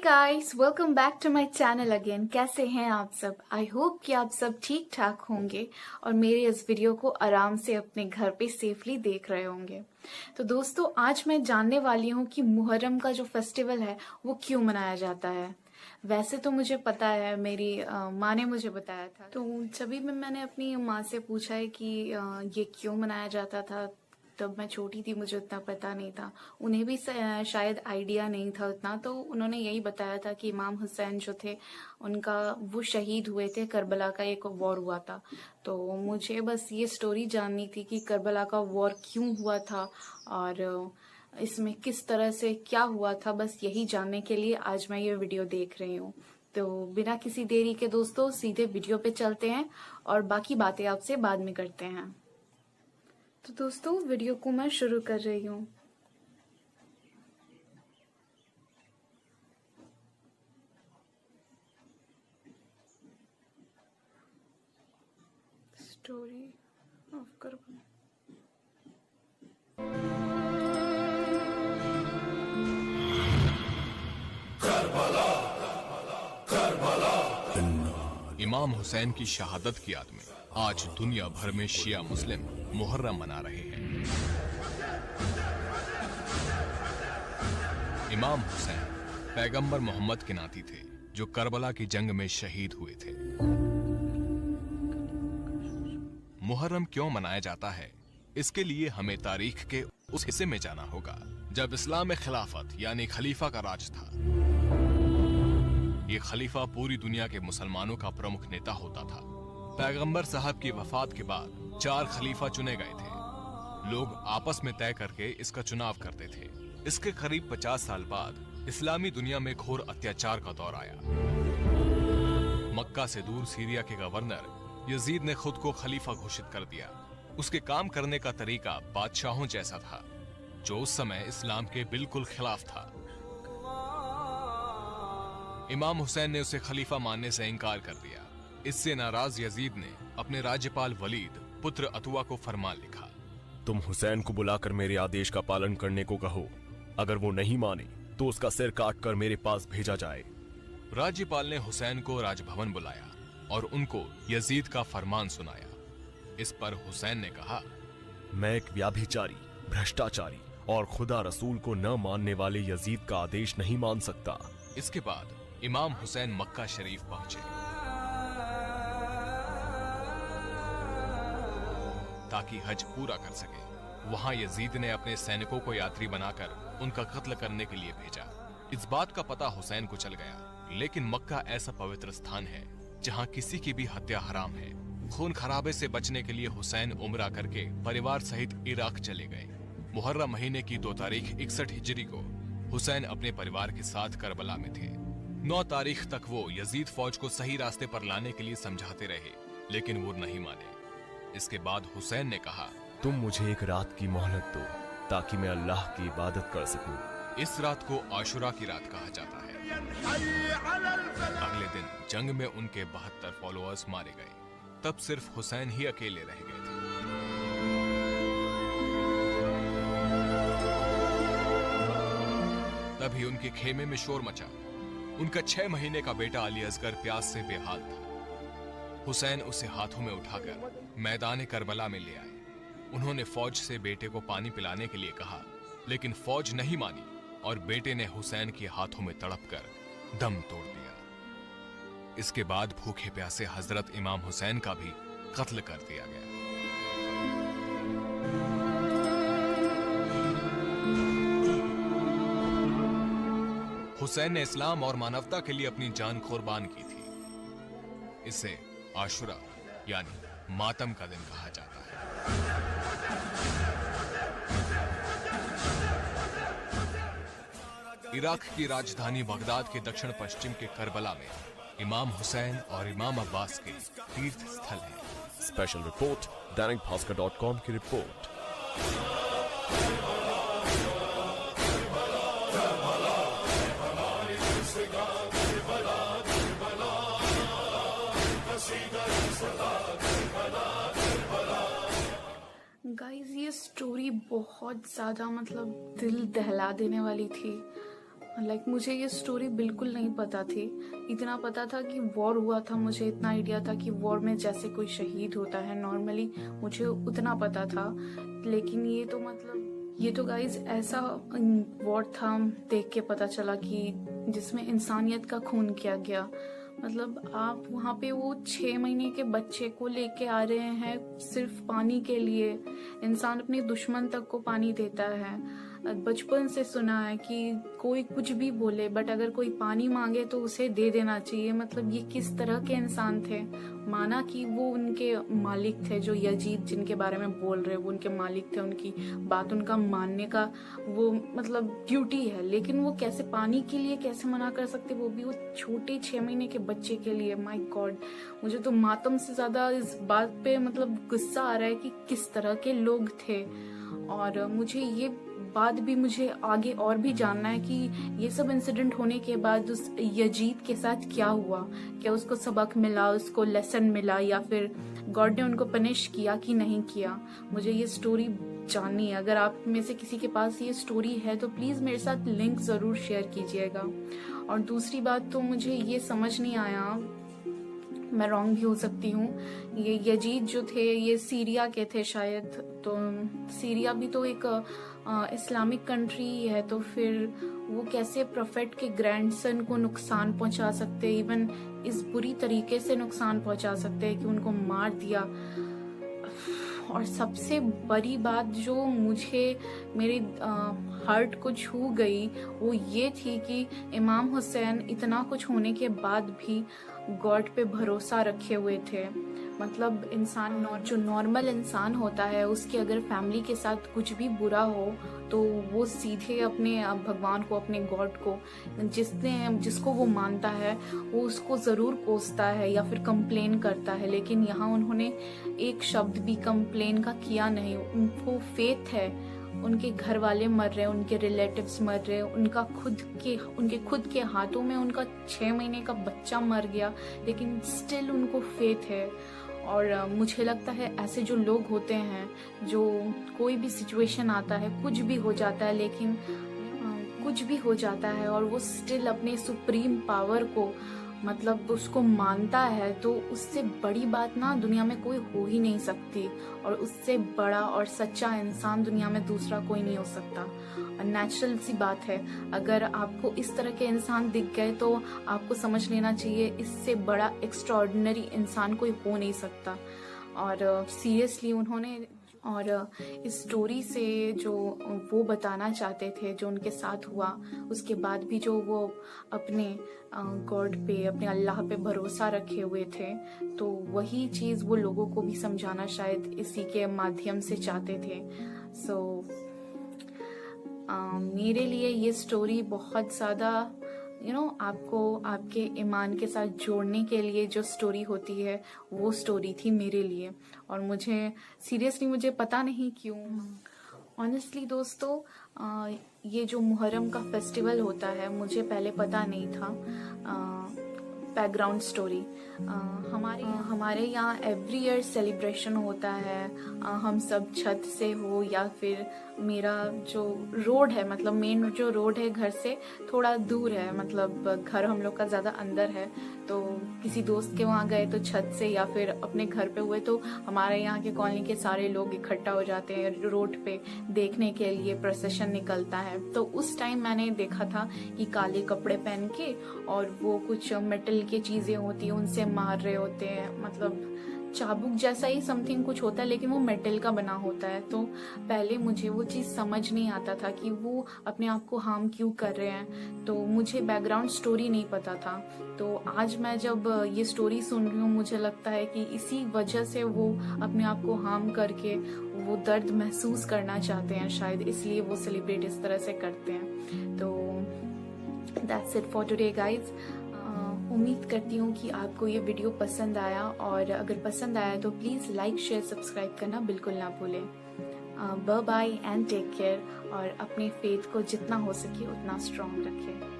Guys, welcome back to my channel again. कैसे हैं आप सब? आई होप कि आप सब ठीक ठाक होंगे और मेरे इस वीडियो को आराम से अपने घर पे सेफली देख रहे होंगे। तो दोस्तों, आज मैं जानने वाली हूँ कि मुहर्रम का जो फेस्टिवल है वो क्यों मनाया जाता है। वैसे तो मुझे पता है, मेरी माँ ने मुझे बताया था। तो जब भी मैंने अपनी माँ से पूछा है कि ये क्यों मनाया जाता था, तब मैं छोटी थी, मुझे उतना पता नहीं था। उन्हें भी शायद आइडिया नहीं था उतना। तो उन्होंने यही बताया था कि इमाम हुसैन जो थे उनका वो शहीद हुए थे, करबला का एक वॉर हुआ था। तो मुझे बस ये स्टोरी जाननी थी कि करबला का वॉर क्यों हुआ था और इसमें किस तरह से क्या हुआ था। बस यही जानने के लिए आज मैं ये वीडियो देख रही हूँ। तो बिना किसी देरी के दोस्तों सीधे वीडियो पे चलते हैं और बाकी बातें आपसे बाद में करते हैं। तो दोस्तों, वीडियो को मैं शुरू कर रही हूँ। Story of Karbala. इमाम हुसैन की शहादत की याद में आज दुनिया भर में शिया मुस्लिम मुहर्रम मना रहे हैं। इमाम हुसैन पैगंबर मोहम्मद के नाती थे जो करबला की जंग में शहीद हुए थे। मुहर्रम क्यों मनाया जाता है, इसके लिए हमें तारीख के उस हिस्से में जाना होगा जब इस्लाम में खिलाफत यानी खलीफा का राज था। ये खलीफा पूरी दुनिया के मुसलमानों का प्रमुख नेता होता था। पैगंबर साहब की वफात के बाद 4 खलीफा चुने गए थे। लोग आपस में तय करके इसका चुनाव करते थे। इसके करीब 50 साल बाद इस्लामी दुनिया में घोर अत्याचार का दौर आया। मक्का से दूर सीरिया के गवर्नर यजीद ने खुद को खलीफा घोषित कर दिया। उसके काम करने का तरीका बादशाहों जैसा था, जो उस समय इस्लाम के बिल्कुल खिलाफ था। इमाम हुसैन ने उसे खलीफा मानने से इनकार कर दिया। इससे नाराज यजीद ने अपने राज्यपाल वलीद पुत्र अतुआ को फरमान लिखा, तुम हुसैन को बुलाकर मेरे आदेश का पालन करने को कहो। अगर वो नहीं माने तो उसका सिर काटकर मेरे पास भेजा जाए। राज्यपाल ने हुसैन को राजभवन बुलाया और उनको यजीद का फरमान सुनाया। इस पर हुसैन ने कहा, मैं एक व्याभिचारी, भ्रष्टाचारी और खुदा रसूल को न मानने वाले यजीद का आदेश नहीं मान सकता। इसके बाद इमाम हुसैन मक्का शरीफ पहुंचे ताकि हज पूरा कर सके। वहां यजीद ने अपने सैनिकों को यात्री बनाकर उनका कत्ल करने के लिए भेजा। इस बात का पता हुसैन को चल गया, लेकिन मक्का ऐसा पवित्र स्थान है जहां किसी की भी हत्या हराम है। खून खराबे से बचने के लिए हुसैन उम्रा करके परिवार सहित इराक चले गए। मुहर्रम महीने की 2 तारीख 61 हिजरी को हुसैन अपने परिवार के साथ करबला में थे। 9 तारीख तक वो यजीद फौज को सही रास्ते पर लाने के लिए समझाते रहे, लेकिन वो नहीं माने। इसके बाद हुसैन ने कहा, तुम मुझे एक रात की मोहलत दो ताकि मैं अल्लाह की इबादत कर सकूं। इस रात को आशुरा की रात कहा जाता है। अगले दिन जंग में उनके 72 फॉलोअर्स मारे गए। तब सिर्फ हुसैन ही अकेले रह गए थे। तभी उनके खेमे में शोर मचा। उनका 6 महीने का बेटा अली असगर प्यास से बेहाल था। हुसैन उसे हाथों में उठाकर मैदान करबला में ले आए। उन्होंने फौज से बेटे को पानी पिलाने के लिए कहा, लेकिन फौज नहीं मानी और बेटे ने हुसैन के हाथों में तड़पकर दम तोड़ दिया। इसके बाद भूखे प्यासे हजरत इमाम हुसैन का भी कत्ल कर दिया गया। हुसैन ने इस्लाम और मानवता के लिए अपनी जान कुर्बान की थी। इसे आशुरा यानी मातम का दिन कहा जाता है। इराक की राजधानी बगदाद के दक्षिण पश्चिम के करबला में इमाम हुसैन और इमाम अब्बास के तीर्थ स्थल है। स्पेशल रिपोर्ट दैनिकभास्कर.com की रिपोर्ट। गाइस, ये स्टोरी बहुत ज़्यादा दिल दहला देने वाली थी। मुझे ये स्टोरी बिल्कुल नहीं पता थी। इतना पता था कि वॉर हुआ था, मुझे इतना आइडिया था कि वॉर में जैसे कोई शहीद होता है नॉर्मली, मुझे उतना पता था। लेकिन ये तो गाइज ऐसा वॉर था, देख के पता चला कि जिसमें इंसानियत का खून किया गया। आप वहाँ पे वो 6 महीने के बच्चे को लेके आ रहे हैं सिर्फ पानी के लिए। इंसान अपने दुश्मन तक को पानी देता है। बचपन से सुना है कि कोई कुछ भी बोले बट अगर कोई पानी मांगे तो उसे दे देना चाहिए। ये किस तरह के इंसान थे। माना कि वो उनके मालिक थे, जो यजीद जिनके बारे में बोल रहे वो उनके मालिक थे, उनकी बात उनका मानने का वो ड्यूटी है। लेकिन वो कैसे पानी के लिए कैसे मना कर सकते, वो भी वो छोटे 6 महीने के बच्चे के लिए। माय गॉड, मुझे तो मातम से ज्यादा इस बात पे गुस्सा आ रहा है कि किस तरह के लोग थे। और मुझे ये बात भी मुझे आगे और भी जानना है कि ये सब इंसिडेंट होने के बाद उस यजीद के साथ क्या हुआ। क्या उसको सबक मिला, उसको लेसन मिला, या फिर गॉड ने उनको पनिश किया कि नहीं किया। मुझे ये स्टोरी जाननी है। अगर आप में से किसी के पास ये स्टोरी है तो प्लीज मेरे साथ लिंक जरूर शेयर कीजिएगा। और दूसरी बात तो मुझे ये समझ नहीं आया, मैं रॉन्ग भी हो सकती हूँ, ये यजीद जो थे ये सीरिया के थे शायद। तो सीरिया भी तो एक इस्लामिक कंट्री है, तो फिर वो कैसे प्रोफेट के ग्रैंडसन को नुकसान पहुंचा सकते, इवन इस बुरी तरीके से नुकसान पहुंचा सकते हैं कि उनको मार दिया। और सबसे बड़ी बात जो मुझे मेरे हार्ट को छू गई वो ये थी कि इमाम हुसैन इतना कुछ होने के बाद भी गॉड पे भरोसा रखे हुए थे। इंसान जो नॉर्मल इंसान होता है, उसकी अगर फैमिली के साथ कुछ भी बुरा हो तो वो सीधे अपने भगवान को, अपने गॉड को, जिसको वो मानता है वो उसको जरूर कोसता है या फिर कंप्लेन करता है। लेकिन यहाँ उन्होंने एक शब्द भी कंप्लेन का किया नहीं। उनको फेथ है, उनके घर वाले मर रहे, उनके रिलेटिव्स मर रहे, उनके खुद के हाथों में उनका 6 महीने का बच्चा मर गया, लेकिन स्टिल उनको फेथ है। और मुझे लगता है ऐसे जो लोग होते हैं, जो कोई भी सिचुएशन आता है, कुछ भी हो जाता है, लेकिन कुछ भी हो जाता है और वो स्टिल अपने सुप्रीम पावर को उसको मानता है, तो उससे बड़ी बात ना दुनिया में कोई हो ही नहीं सकती। और उससे बड़ा और सच्चा इंसान दुनिया में दूसरा कोई नहीं हो सकता। नेचुरल सी बात है, अगर आपको इस तरह के इंसान दिख गए तो आपको समझ लेना चाहिए इससे बड़ा एक्स्ट्राऑर्डिनरी इंसान कोई हो नहीं सकता। और सीरियसली उन्होंने, और इस स्टोरी से जो वो बताना चाहते थे, जो उनके साथ हुआ, उसके बाद भी जो वो अपने गॉड पे, अपने अल्लाह पे भरोसा रखे हुए थे, तो वही चीज़ वो लोगों को भी समझाना शायद इसी के माध्यम से चाहते थे। मेरे लिए ये स्टोरी बहुत ज़्यादा आपको आपके ईमान के साथ जोड़ने के लिए जो स्टोरी होती है वो स्टोरी थी मेरे लिए। और मुझे पता नहीं क्यों, ऑनेस्टली दोस्तों, ये जो मुहर्रम का फेस्टिवल होता है मुझे पहले पता नहीं था। बैकग्राउंड स्टोरी, हमारे यहाँ एवरी ईयर सेलिब्रेशन होता है। हम सब छत से हो या फिर मेरा जो रोड है, मेन जो रोड है घर से थोड़ा दूर है, घर हम लोग का ज़्यादा अंदर है, तो किसी दोस्त के वहाँ गए तो छत से, या फिर अपने घर पे हुए तो हमारे यहाँ के कॉलोनी के सारे लोग इकट्ठा हो जाते हैं रोड पे देखने के लिए, प्रोसेशन निकलता है। तो उस टाइम मैंने देखा था कि काले कपड़े पहन के और वो कुछ मेटल की चीज़ें होती हैं उनसे मार रहे होते हैं, चाबुक जैसा ही समथिंग कुछ होता है, लेकिन वो मेटल का बना होता है। तो पहले मुझे वो चीज़ समझ नहीं आता था कि वो अपने आप को हार्म क्यों कर रहे हैं, तो मुझे बैकग्राउंड स्टोरी नहीं पता था। तो आज मैं जब ये स्टोरी सुन रही हूँ, मुझे लगता है कि इसी वजह से वो अपने आप को हार्म करके वो दर्द महसूस करना चाहते हैं, शायद इसलिए वो सेलिब्रेट इस तरह से करते हैं। तो that's it for today guys. उम्मीद करती हूँ कि आपको ये वीडियो पसंद आया, और अगर पसंद आया तो प्लीज़ लाइक शेयर सब्सक्राइब करना बिल्कुल ना भूलें। Bye bye and take care, और अपने फेथ को जितना हो सके उतना स्ट्रॉन्ग रखें।